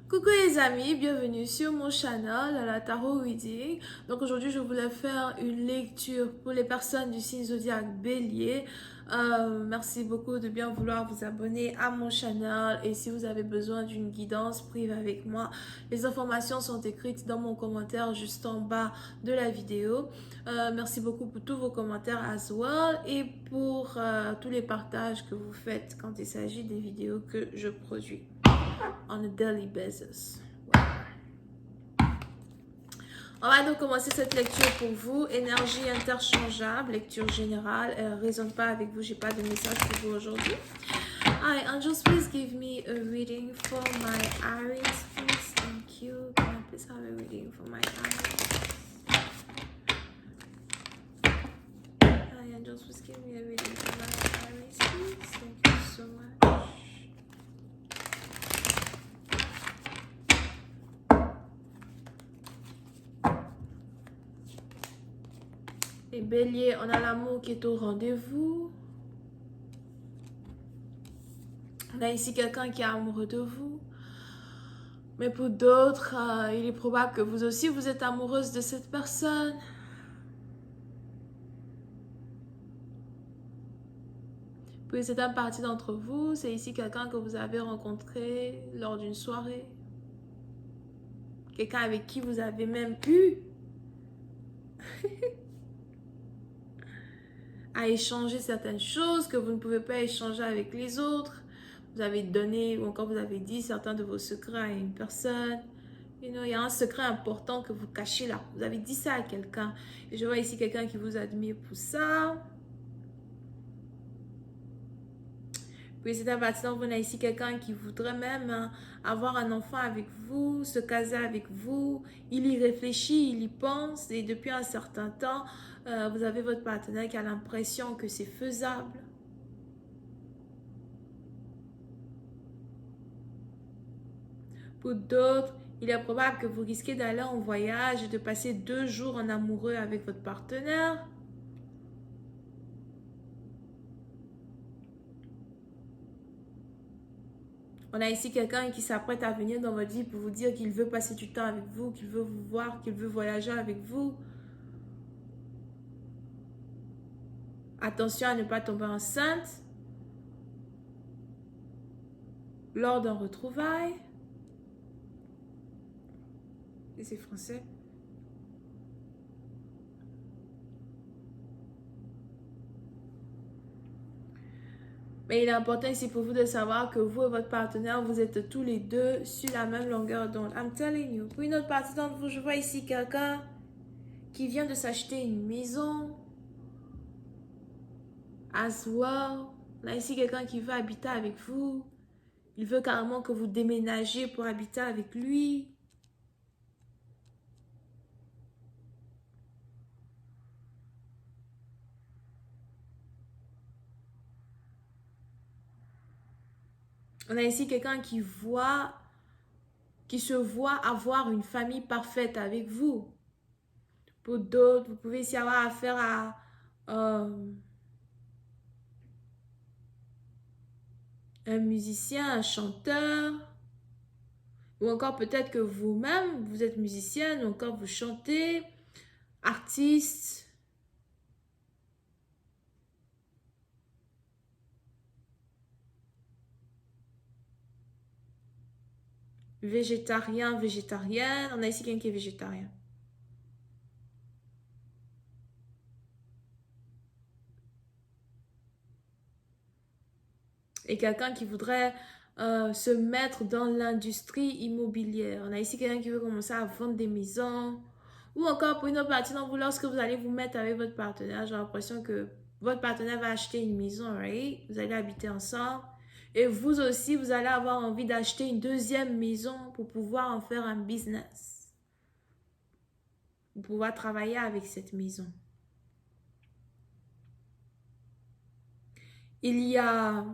Coucou les amis, bienvenue sur mon channel, la Tarot Reading. Donc aujourd'hui, je voulais faire une lecture pour les personnes du signe zodiaque Bélier. Merci beaucoup de bien vouloir vous abonner à mon channel et si vous avez besoin d'une guidance, privée avec moi. Les informations sont écrites dans mon commentaire juste en bas de la vidéo. Merci beaucoup pour tous vos commentaires as well et pour tous les partages que vous faites quand il s'agit des vidéos que je produis on a daily basis. On va donc commencer cette lecture pour vous. Énergie interchangeable, lecture générale. Elle ne résonne pas avec vous, j'ai pas de message pour vous aujourd'hui. Hi, angels, please give me a reading for my Aries, please. Thank you. Can I please have a reading for my Aries? Hi, angels, please give me a reading for my Aries, please. Thank you so much. Et Bélier, on a l'amour qui est au rendez-vous. On a ici quelqu'un qui est amoureux de vous. Mais pour d'autres, il est probable que vous aussi, vous êtes amoureuse de cette personne. Pour certaines parties d'entre vous, c'est ici quelqu'un que vous avez rencontré lors d'une soirée. Quelqu'un avec qui vous avez même eu à échanger certaines choses que vous ne pouvez pas échanger avec les autres. Vous avez donné ou encore vous avez dit certains de vos secrets à une personne. Il y a un secret important que vous cachez là. Vous avez dit ça à quelqu'un. Et je vois ici quelqu'un qui vous admire pour ça. Puis c'est à partir d'entre vous, on a ici quelqu'un qui voudrait même avoir un enfant avec vous, se caser avec vous. Il y réfléchit, il y pense. Et depuis un certain temps, vous avez votre partenaire qui a l'impression que c'est faisable. Pour d'autres, il est probable que vous risquez d'aller en voyage et de passer 2 jours en amoureux avec votre partenaire. On a ici quelqu'un qui s'apprête à venir dans votre vie pour vous dire qu'il veut passer du temps avec vous, qu'il veut vous voir, qu'il veut voyager avec vous. Attention à ne pas tomber enceinte lors d'un retrouvaille. Et c'est français. Mais il est important ici pour vous de savoir que vous et votre partenaire, vous êtes tous les deux sur la même longueur d'onde. I'm telling you. Pour une autre partie d'entre vous, je vois ici quelqu'un qui vient de s'acheter une maison. As well. On a ici quelqu'un qui veut habiter avec vous. Il veut carrément que vous déménagiez pour habiter avec lui. On a ici quelqu'un qui se voit avoir une famille parfaite avec vous. Pour d'autres, vous pouvez ici avoir affaire à un musicien, un chanteur, ou encore peut-être que vous-même, vous êtes musicienne, ou encore vous chantez, artiste. Végétarien, végétarienne. On a ici quelqu'un qui est végétarien. Et quelqu'un qui voudrait se mettre dans l'industrie immobilière. On a ici quelqu'un qui veut commencer à vendre des maisons. Ou encore pour une autre partie d'entre vous, lorsque vous allez vous mettre avec votre partenaire, j'ai l'impression que votre partenaire va acheter une maison, right? Vous allez habiter ensemble. Et vous aussi, vous allez avoir envie d'acheter une deuxième maison pour pouvoir en faire un business. Pour pouvoir travailler avec cette maison. Il y a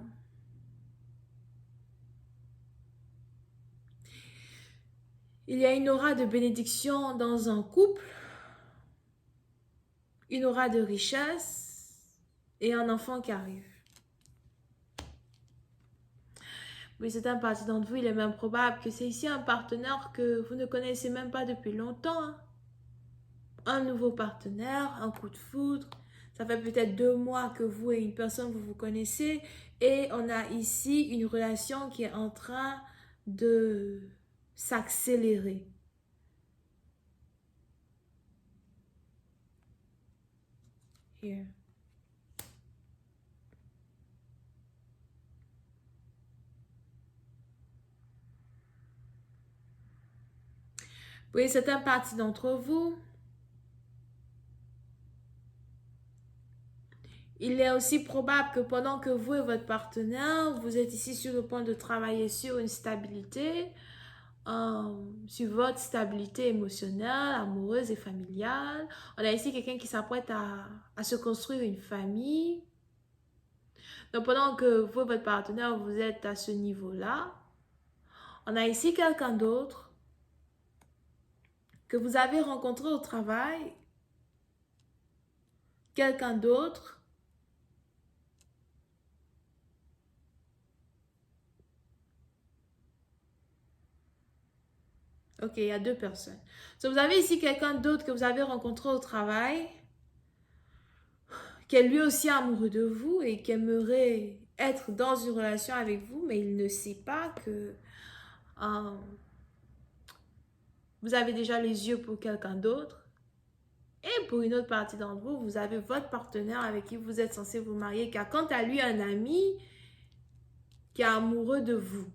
une aura de bénédiction dans un couple, une aura de richesse et un enfant qui arrive. Oui, c'est un parti d'entre vous, il est même probable que c'est ici un partenaire que vous ne connaissez même pas depuis longtemps, hein. Un nouveau partenaire, un coup de foudre. Ça fait peut-être 2 mois que vous et une personne, vous vous connaissez. Et on a ici une relation qui est en train de s'accélérer. Here. Oui, c'est un parti d'entre vous. Il est aussi probable que pendant que vous et votre partenaire, vous êtes ici sur le point de travailler sur une stabilité, sur votre stabilité émotionnelle, amoureuse et familiale. On a ici quelqu'un qui s'apprête à se construire une famille. Donc pendant que vous et votre partenaire, vous êtes à ce niveau-là, on a ici quelqu'un d'autre que vous avez rencontré au travail, quelqu'un d'autre. Ok, il y a 2 personnes. So, vous avez ici quelqu'un d'autre que vous avez rencontré au travail, qui est lui aussi amoureux de vous et qui aimerait être dans une relation avec vous, mais il ne sait pas que vous avez déjà les yeux pour quelqu'un d'autre. Et pour une autre partie d'entre vous, vous avez votre partenaire avec qui vous êtes censé vous marier, car quant à lui, un ami qui est amoureux de vous.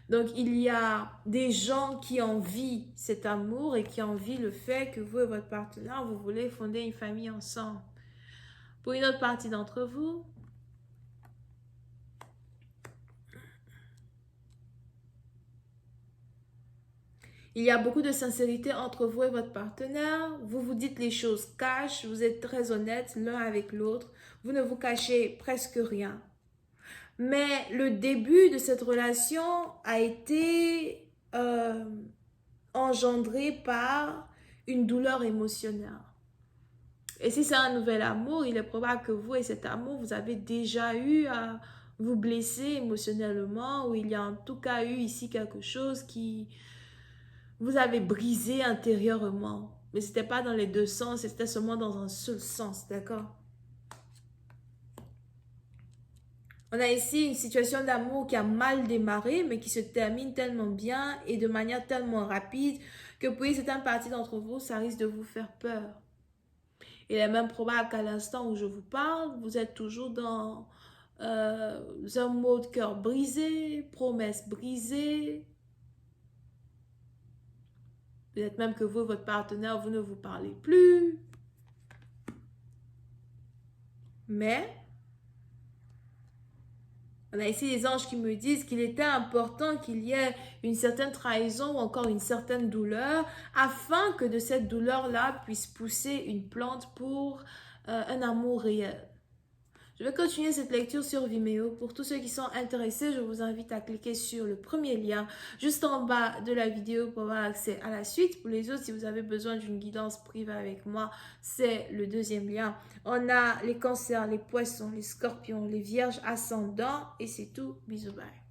Donc, il y a des gens qui envient cet amour et qui envient le fait que vous et votre partenaire, vous voulez fonder une famille ensemble. Pour une autre partie d'entre vous, il y a beaucoup de sincérité entre vous et votre partenaire. Vous vous dites les choses cash, vous êtes très honnêtes l'un avec l'autre. Vous ne vous cachez presque rien. Mais le début de cette relation a été engendré par une douleur émotionnelle. Et si c'est un nouvel amour, il est probable que vous et cet amour, vous avez déjà eu à vous blesser émotionnellement, ou il y a en tout cas eu ici quelque chose qui vous avez brisé intérieurement. Mais ce n'était pas dans les 2 sens, c'était seulement dans un seul sens, d'accord? On a ici une situation d'amour qui a mal démarré, mais qui se termine tellement bien et de manière tellement rapide que pour certaines parties d'entre vous, ça risque de vous faire peur. Il est même probable qu'à l'instant où je vous parle, vous êtes toujours dans un mode cœur brisé, promesse brisée. Peut-être même que vous et votre partenaire, vous ne vous parlez plus. Mais on a ici des anges qui me disent qu'il était important qu'il y ait une certaine trahison ou encore une certaine douleur afin que de cette douleur-là puisse pousser une plante pour un amour réel. Je vais continuer cette lecture sur Vimeo. Pour tous ceux qui sont intéressés, je vous invite à cliquer sur le premier lien juste en bas de la vidéo pour avoir accès à la suite. Pour les autres, si vous avez besoin d'une guidance privée avec moi, c'est le deuxième lien. On a les cancers, les poissons, les scorpions, les vierges ascendants et c'est tout. Bisous, bye.